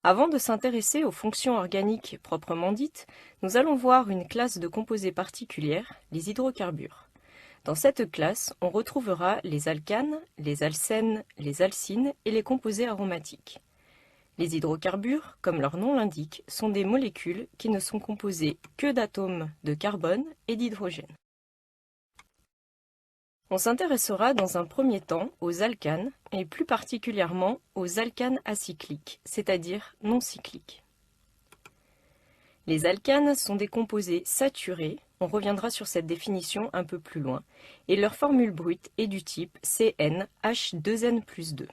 Avant de s'intéresser aux fonctions organiques proprement dites, nous allons voir une classe de composés particulière, les hydrocarbures. Dans cette classe, on retrouvera les alcanes, les alcènes, les alcynes et les composés aromatiques. Les hydrocarbures, comme leur nom l'indique, sont des molécules qui ne sont composées que d'atomes de carbone et d'hydrogène. On s'intéressera dans un premier temps aux alcanes, et plus particulièrement aux alcanes acycliques, c'est-à-dire non cycliques. Les alcanes sont des composés saturés, on reviendra sur cette définition un peu plus loin, et leur formule brute est du type CnH2n+2.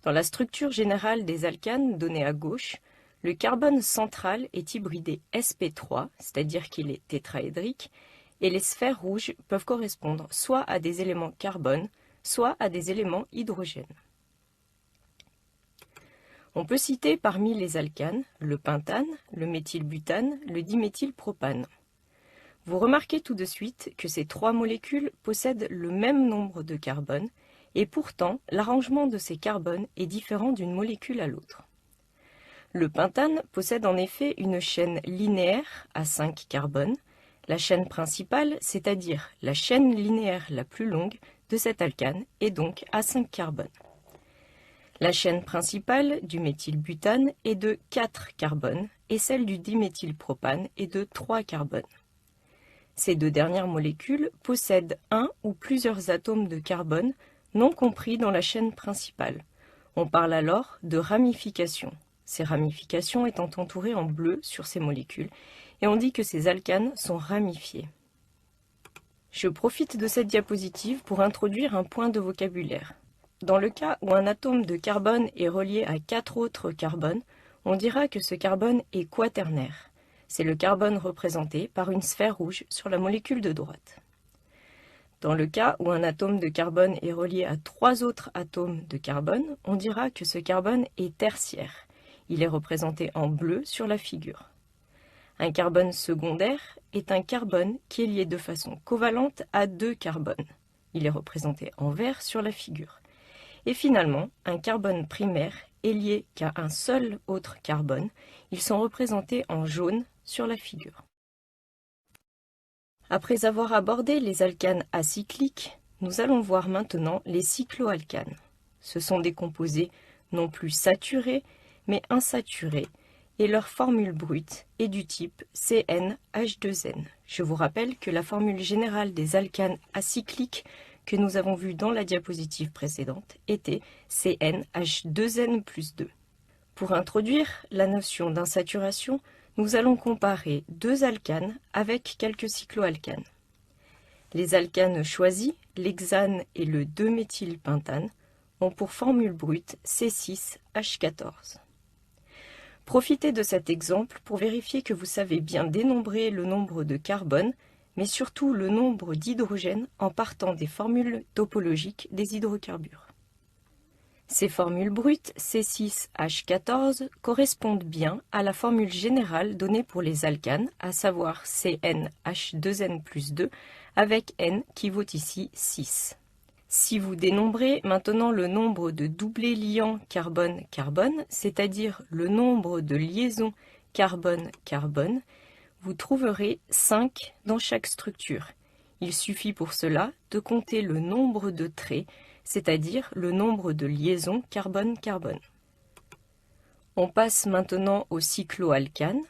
Dans la structure générale des alcanes donnée à gauche, le carbone central est hybridé sp3, c'est-à-dire qu'il est tétraédrique, et les sphères rouges peuvent correspondre soit à des éléments carbone, soit à des éléments hydrogène. On peut citer parmi les alcanes le pentane, le méthylbutane, le diméthylpropane. Vous remarquez tout de suite que ces trois molécules possèdent le même nombre de carbone, et pourtant l'arrangement de ces carbones est différent d'une molécule à l'autre. Le pentane possède en effet une chaîne linéaire à 5 carbones, la chaîne principale, c'est-à-dire la chaîne linéaire la plus longue de cet alcane, est donc à 5 carbones. La chaîne principale du méthylbutane est de 4 carbones et celle du diméthylpropane est de 3 carbones. Ces deux dernières molécules possèdent un ou plusieurs atomes de carbone non compris dans la chaîne principale. On parle alors de ramification. Ces ramifications étant entourées en bleu sur ces molécules, et on dit que ces alcanes sont ramifiés. Je profite de cette diapositive pour introduire un point de vocabulaire. Dans le cas où un atome de carbone est relié à 4 autres carbones, on dira que ce carbone est quaternaire. C'est le carbone représenté par une sphère rouge sur la molécule de droite. Dans le cas où un atome de carbone est relié à 3 autres atomes de carbone, on dira que ce carbone est tertiaire. Il est représenté en bleu sur la figure. Un carbone secondaire est un carbone qui est lié de façon covalente à 2 carbones. Il est représenté en vert sur la figure. Et finalement, un carbone primaire est lié qu'à un seul autre carbone. Ils sont représentés en jaune sur la figure. Après avoir abordé les alcanes acycliques, nous allons voir maintenant les cycloalcanes. Ce sont des composés non plus saturés, mais insaturés, et leur formule brute est du type CnH2n. Je vous rappelle que la formule générale des alcanes acycliques que nous avons vue dans la diapositive précédente était CnH2n+2. Pour introduire la notion d'insaturation, nous allons comparer deux alcanes avec quelques cycloalcanes. Les alcanes choisis, l'hexane et le 2-méthylpentane, ont pour formule brute C6H14. Profitez de cet exemple pour vérifier que vous savez bien dénombrer le nombre de carbone, mais surtout le nombre d'hydrogènes en partant des formules topologiques des hydrocarbures. Ces formules brutes C6H14 correspondent bien à la formule générale donnée pour les alcanes, à savoir CnH2n+2 avec N qui vaut ici 6. Si vous dénombrez maintenant le nombre de doublés liants carbone-carbone, c'est-à-dire le nombre de liaisons carbone-carbone, vous trouverez 5 dans chaque structure. Il suffit pour cela de compter le nombre de traits, c'est-à-dire le nombre de liaisons carbone-carbone. On passe maintenant au cycloalcane.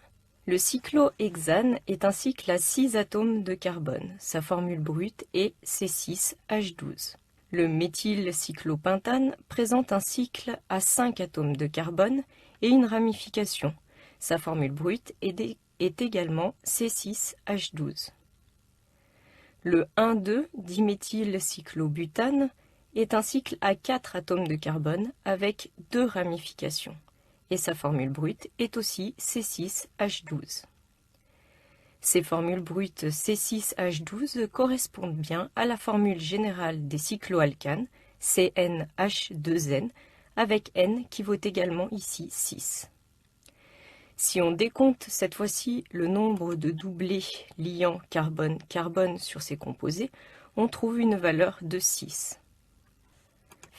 Le cyclohexane est un cycle à 6 atomes de carbone. Sa formule brute est C6H12. Le méthylcyclopentane présente un cycle à 5 atomes de carbone et une ramification. Sa formule brute est également C6H12. Le 1,2-diméthylcyclobutane est un cycle à 4 atomes de carbone avec 2 ramifications. Et sa formule brute est aussi C6H12. Ces formules brutes C6H12 correspondent bien à la formule générale des cycloalcanes, CnH2n, avec N qui vaut également ici 6. Si on décompte cette fois-ci le nombre de doublés liant carbone-carbone sur ces composés, on trouve une valeur de 6.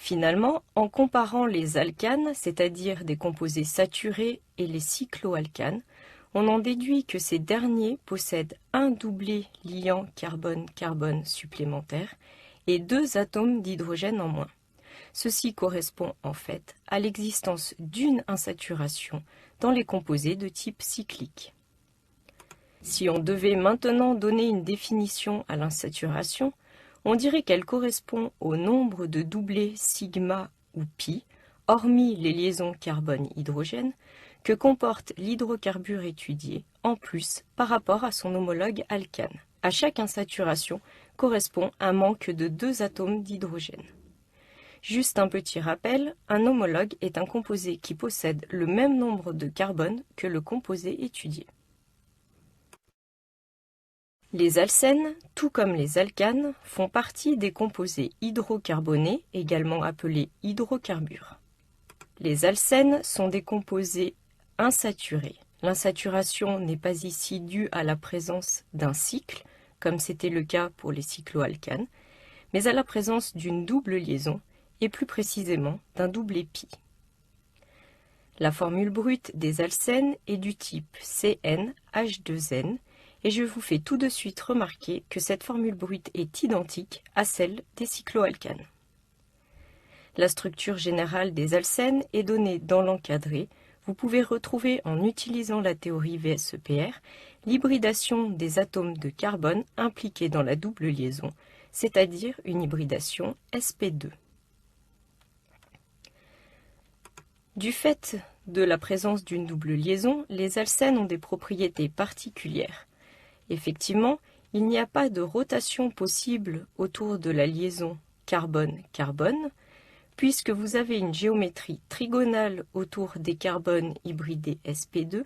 Finalement, en comparant les alcanes, c'est-à-dire des composés saturés, et les cycloalcanes, on en déduit que ces derniers possèdent un doublet liant carbone-carbone supplémentaire et 2 atomes d'hydrogène en moins. Ceci correspond en fait à l'existence d'une insaturation dans les composés de type cyclique. Si on devait maintenant donner une définition à l'insaturation, on dirait qu'elle correspond au nombre de doublets sigma ou pi, hormis les liaisons carbone-hydrogène, que comporte l'hydrocarbure étudié, en plus par rapport à son homologue alcane. À chaque insaturation correspond un manque de 2 atomes d'hydrogène. Juste un petit rappel, un homologue est un composé qui possède le même nombre de carbone que le composé étudié. Les alcènes, tout comme les alcanes, font partie des composés hydrocarbonés, également appelés hydrocarbures. Les alcènes sont des composés insaturés. L'insaturation n'est pas ici due à la présence d'un cycle, comme c'était le cas pour les cycloalcanes, mais à la présence d'une double liaison, et plus précisément d'un doublet pi. La formule brute des alcènes est du type CnH2n, et je vous fais tout de suite remarquer que cette formule brute est identique à celle des cycloalcanes. La structure générale des alcènes est donnée dans l'encadré. Vous pouvez retrouver en utilisant la théorie VSEPR l'hybridation des atomes de carbone impliqués dans la double liaison, c'est-à-dire une hybridation sp2. Du fait de la présence d'une double liaison, les alcènes ont des propriétés particulières. Effectivement, il n'y a pas de rotation possible autour de la liaison carbone-carbone, puisque vous avez une géométrie trigonale autour des carbones hybridés sp2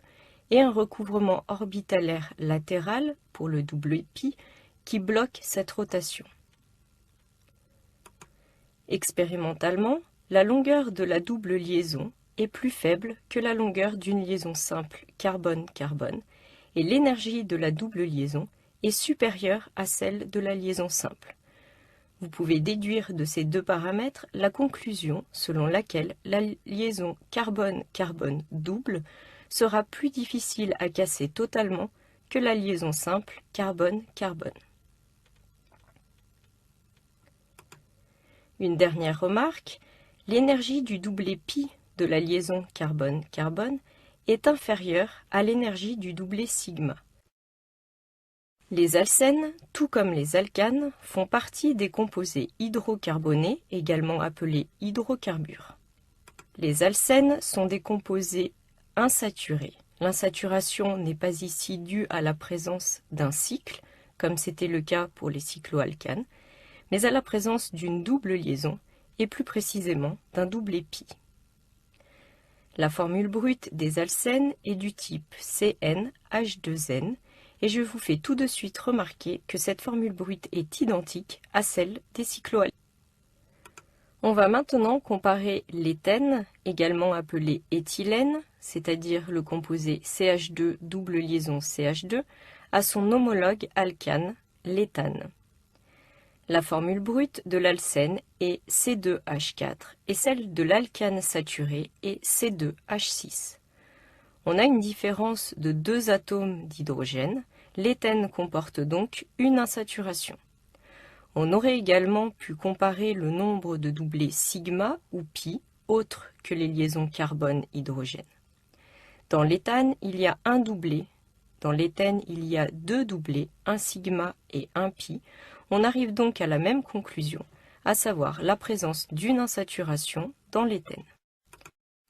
et un recouvrement orbitalaire latéral pour le doublet pi qui bloque cette rotation. Expérimentalement, la longueur de la double liaison est plus faible que la longueur d'une liaison simple carbone-carbone, et l'énergie de la double liaison est supérieure à celle de la liaison simple. Vous pouvez déduire de ces 2 paramètres la conclusion selon laquelle la liaison carbone-carbone double sera plus difficile à casser totalement que la liaison simple carbone-carbone. Une dernière remarque, l'énergie du doublet pi de la liaison carbone-carbone est inférieure à l'énergie du doublet sigma. Les alcènes, tout comme les alcanes, font partie des composés hydrocarbonés, également appelés hydrocarbures. Les alcènes sont des composés insaturés. L'insaturation n'est pas ici due à la présence d'un cycle, comme c'était le cas pour les cycloalcanes, mais à la présence d'une double liaison, et plus précisément d'un doublet pi. La formule brute des alcènes est du type CnH2n, et je vous fais tout de suite remarquer que cette formule brute est identique à celle des cycloalcanes. On va maintenant comparer l'éthène, également appelé éthylène, c'est-à-dire le composé CH2 double liaison CH2, à son homologue alcane, l'éthane. La formule brute de l'alcène est C2H4 et celle de l'alcane saturé est C2H6. On a une différence de 2 atomes d'hydrogène. L'éthène comporte donc une insaturation. On aurait également pu comparer le nombre de doublets sigma ou pi, autres que les liaisons carbone-hydrogène. Dans l'éthane, il y a un doublet. Dans l'éthène, il y a 2 doublets, un sigma et un pi. On arrive donc à la même conclusion, à savoir la présence d'une insaturation dans l'éthène.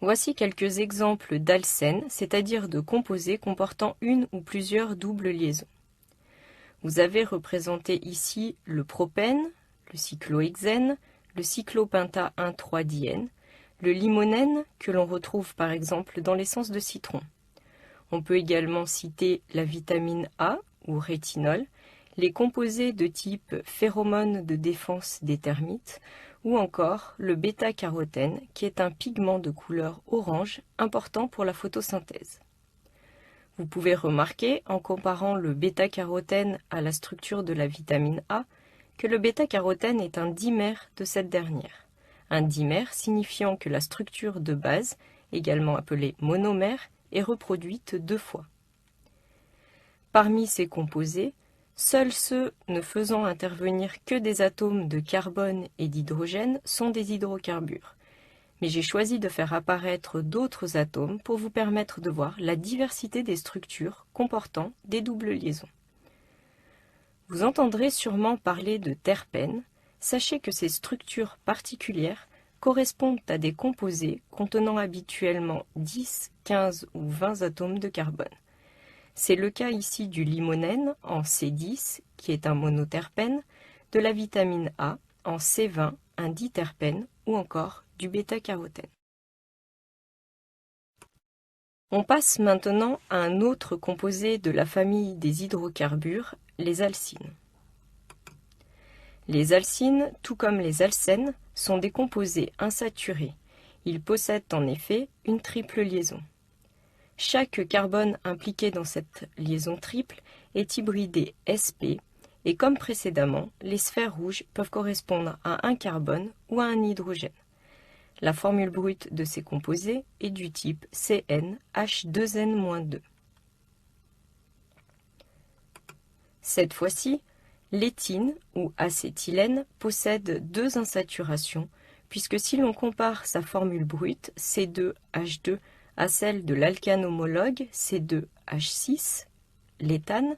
Voici quelques exemples d'alcènes, c'est-à-dire de composés comportant une ou plusieurs doubles liaisons. Vous avez représenté ici le propène, le cyclohexène, le cyclopenta 1,3-diène, le limonène que l'on retrouve par exemple dans l'essence de citron. On peut également citer la vitamine A ou rétinol, les composés de type phéromone de défense des termites, ou encore le bêta-carotène, qui est un pigment de couleur orange important pour la photosynthèse. Vous pouvez remarquer, en comparant le bêta-carotène à la structure de la vitamine A, que le bêta-carotène est un dimère de cette dernière. un dimère signifiant que la structure de base, également appelée monomère, est reproduite 2 fois. Parmi ces composés, seuls ceux ne faisant intervenir que des atomes de carbone et d'hydrogène sont des hydrocarbures. Mais j'ai choisi de faire apparaître d'autres atomes pour vous permettre de voir la diversité des structures comportant des doubles liaisons. Vous entendrez sûrement parler de terpènes. Sachez que ces structures particulières correspondent à des composés contenant habituellement 10, 15 ou 20 atomes de carbone. C'est le cas ici du limonène en C10, qui est un monoterpène, de la vitamine A en C20, un diterpène, ou encore du bêta-carotène. On passe maintenant à un autre composé de la famille des hydrocarbures, les alcynes. Les alcynes, tout comme les alcènes, sont des composés insaturés. Ils possèdent en effet une triple liaison. Chaque carbone impliqué dans cette liaison triple est hybridé sp, et comme précédemment, les sphères rouges peuvent correspondre à un carbone ou à un hydrogène. La formule brute de ces composés est du type CnH2n-2. Cette fois-ci, l'éthine ou acétylène possède 2 insaturations, puisque si l'on compare sa formule brute C2H2 à celle de l'alcane homologue C2H6, l'éthane,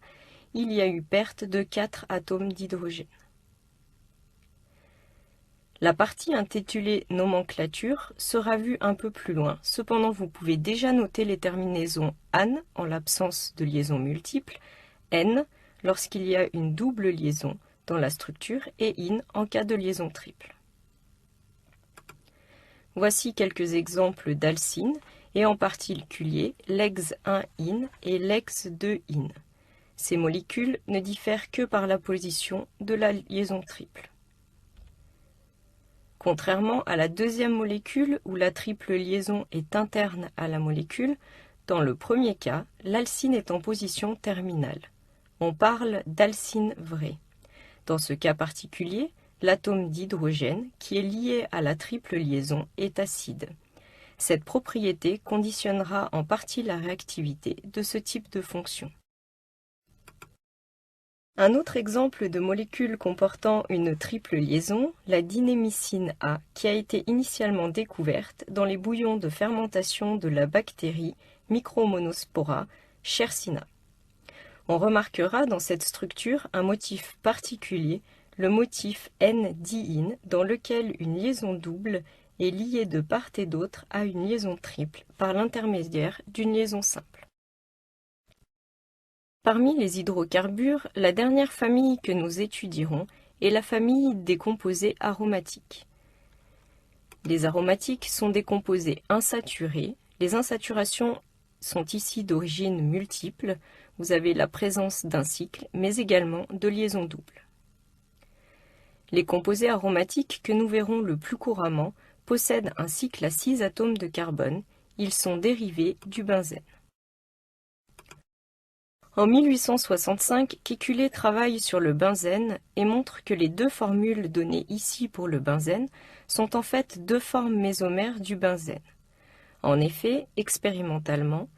il y a eu perte de 4 atomes d'hydrogène. La partie intitulée nomenclature sera vue un peu plus loin, cependant vous pouvez déjà noter les terminaisons -ane en l'absence de liaison multiple, -ene lorsqu'il y a une double liaison dans la structure et -ine en cas de liaison triple. Voici quelques exemples d'alcynes et en particulier l'ex1-ine et l'ex2-ine. Ces molécules ne diffèrent que par la position de la liaison triple. Contrairement à la deuxième molécule où la triple liaison est interne à la molécule, dans le premier cas, l'alcyne est en position terminale. On parle d'alcyne vraie. Dans ce cas particulier, l'atome d'hydrogène qui est lié à la triple liaison est acide. Cette propriété conditionnera en partie la réactivité de ce type de fonction. Un autre exemple de molécule comportant une triple liaison, la dinémycine A, qui a été initialement découverte dans les bouillons de fermentation de la bactérie Micromonospora chersinia. On remarquera dans cette structure un motif particulier, le motif N-diine, dans lequel une liaison double est liée de part et d'autre à une liaison triple par l'intermédiaire d'une liaison simple. Parmi les hydrocarbures, la dernière famille que nous étudierons est la famille des composés aromatiques. Les aromatiques sont des composés insaturés. Les insaturations sont ici d'origine multiple. Vous avez la présence d'un cycle, mais également de liaisons doubles. Les composés aromatiques que nous verrons le plus couramment possèdent un cycle à 6 atomes de carbone. Ils sont dérivés du benzène. En 1865, Kekulé travaille sur le benzène et montre que les 2 formules données ici pour le benzène sont en fait 2 formes mésomères du benzène. En effet, expérimentalement,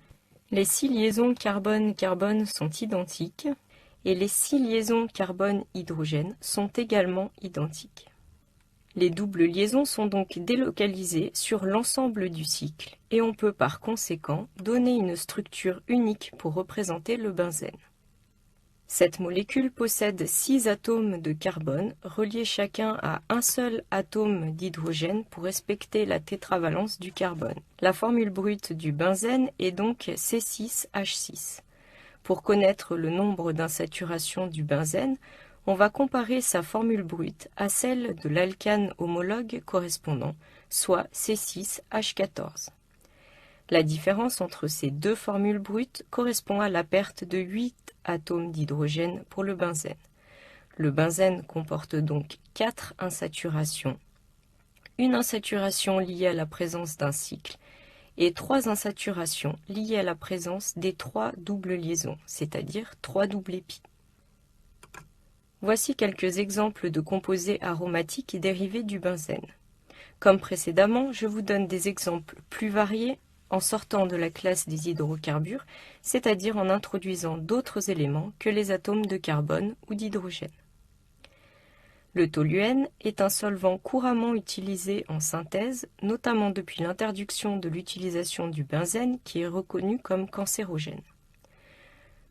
les 6 liaisons carbone-carbone sont identiques et les 6 liaisons carbone-hydrogène sont également identiques. Les doubles liaisons sont donc délocalisées sur l'ensemble du cycle et on peut par conséquent donner une structure unique pour représenter le benzène. Cette molécule possède 6 atomes de carbone reliés chacun à un seul atome d'hydrogène pour respecter la tétravalence du carbone. La formule brute du benzène est donc C6H6. Pour connaître le nombre d'insaturations du benzène, on va comparer sa formule brute à celle de l'alcane homologue correspondant, soit C6H14. La différence entre ces 2 formules brutes correspond à la perte de 8 atomes d'hydrogène pour le benzène. Le benzène comporte donc 4 insaturations, une insaturation liée à la présence d'un cycle et 3 insaturations liées à la présence des 3 doubles liaisons, c'est-à-dire 3 doubles épis. Voici quelques exemples de composés aromatiques dérivés du benzène. Comme précédemment, je vous donne des exemples plus variés en sortant de la classe des hydrocarbures, c'est-à-dire en introduisant d'autres éléments que les atomes de carbone ou d'hydrogène. Le toluène est un solvant couramment utilisé en synthèse, notamment depuis l'interdiction de l'utilisation du benzène qui est reconnu comme cancérogène.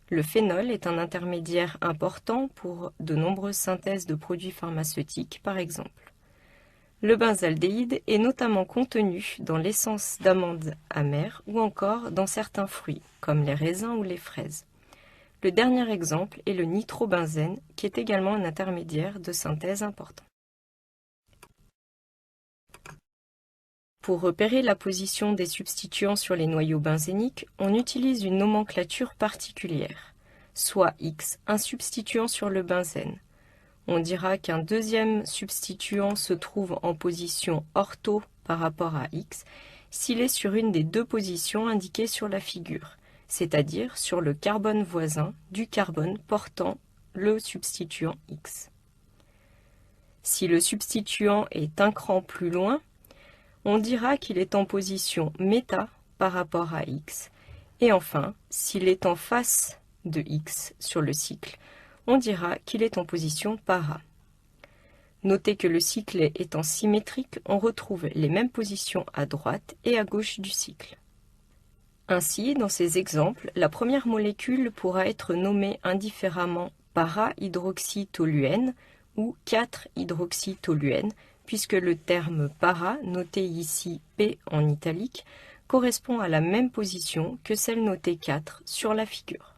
Le phénol est un intermédiaire important pour de nombreuses synthèses de produits pharmaceutiques, par exemple. Le benzaldéhyde est notamment contenu dans l'essence d'amandes amères ou encore dans certains fruits, comme les raisins ou les fraises. Le dernier exemple est le nitrobenzène, qui est également un intermédiaire de synthèse important. Pour repérer la position des substituants sur les noyaux benzéniques, on utilise une nomenclature particulière, soit X, un substituant sur le benzène. On dira qu'un deuxième substituant se trouve en position ortho par rapport à X s'il est sur une des deux positions indiquées sur la figure, c'est-à-dire sur le carbone voisin du carbone portant le substituant X. Si le substituant est un cran plus loin, on dira qu'il est en position méta par rapport à X. Et enfin, s'il est en face de X sur le cycle, on dira qu'il est en position para. Notez que le cycle étant symétrique, on retrouve les mêmes positions à droite et à gauche du cycle. Ainsi, dans ces exemples, la première molécule pourra être nommée indifféremment para-hydroxytoluène ou 4-hydroxytoluène, puisque le terme para, noté ici P en italique, correspond à la même position que celle notée 4 sur la figure.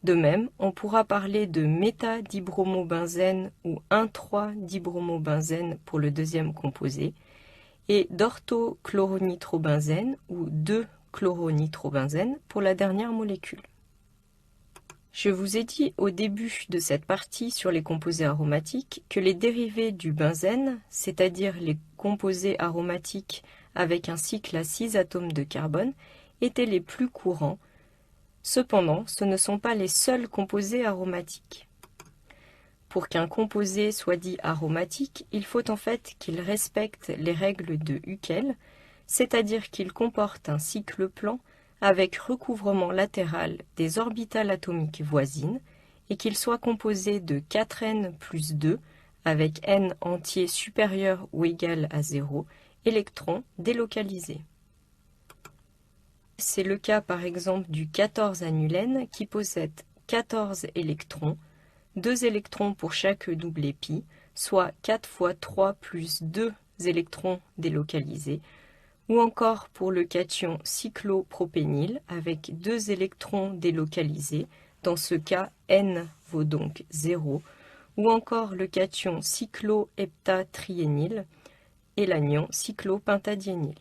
De même, on pourra parler de méta-dibromobenzène ou 1,3-dibromobenzène pour le deuxième composé et d'orthochloronitrobenzène ou 2-chloronitrobenzène pour la dernière molécule. Je vous ai dit au début de cette partie sur les composés aromatiques que les dérivés du benzène, c'est-à-dire les composés aromatiques avec un cycle à 6 atomes de carbone, étaient les plus courants. Cependant, ce ne sont pas les seuls composés aromatiques. Pour qu'un composé soit dit aromatique, il faut en fait qu'il respecte les règles de Huckel, c'est-à-dire qu'il comporte un cycle plan avec recouvrement latéral des orbitales atomiques voisines et qu'il soit composé de 4n plus 2 avec n entier supérieur ou égal à 0 électrons délocalisés. C'est le cas par exemple du 14-anulène qui possède 14 électrons, 2 électrons pour chaque doublet pi, soit 4 fois 3 plus 2 électrons délocalisés, ou encore pour le cation cyclopropényle avec 2 électrons délocalisés, dans ce cas n vaut donc 0, ou encore le cation cycloheptatriényle et l'anion cyclopentadiényle.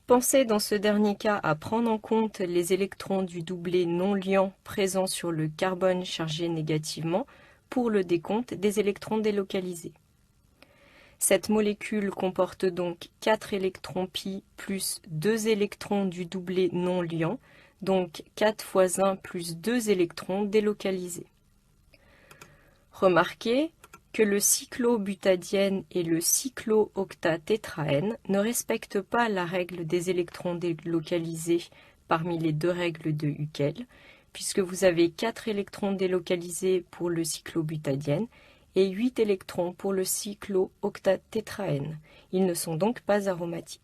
Pensez dans ce dernier cas à prendre en compte les électrons du doublet non liant présents sur le carbone chargé négativement pour le décompte des électrons délocalisés. Cette molécule comporte donc 4 électrons pi plus 2 électrons du doublet non liant, donc 4 fois 1 plus 2 électrons délocalisés. Remarquez que le cyclobutadiène et le cyclooctatétraène ne respectent pas la règle des électrons délocalisés parmi les deux règles de Huckel, puisque vous avez 4 électrons délocalisés pour le cyclobutadiène et 8 électrons pour le cyclooctatétraène. Ils ne sont donc pas aromatiques.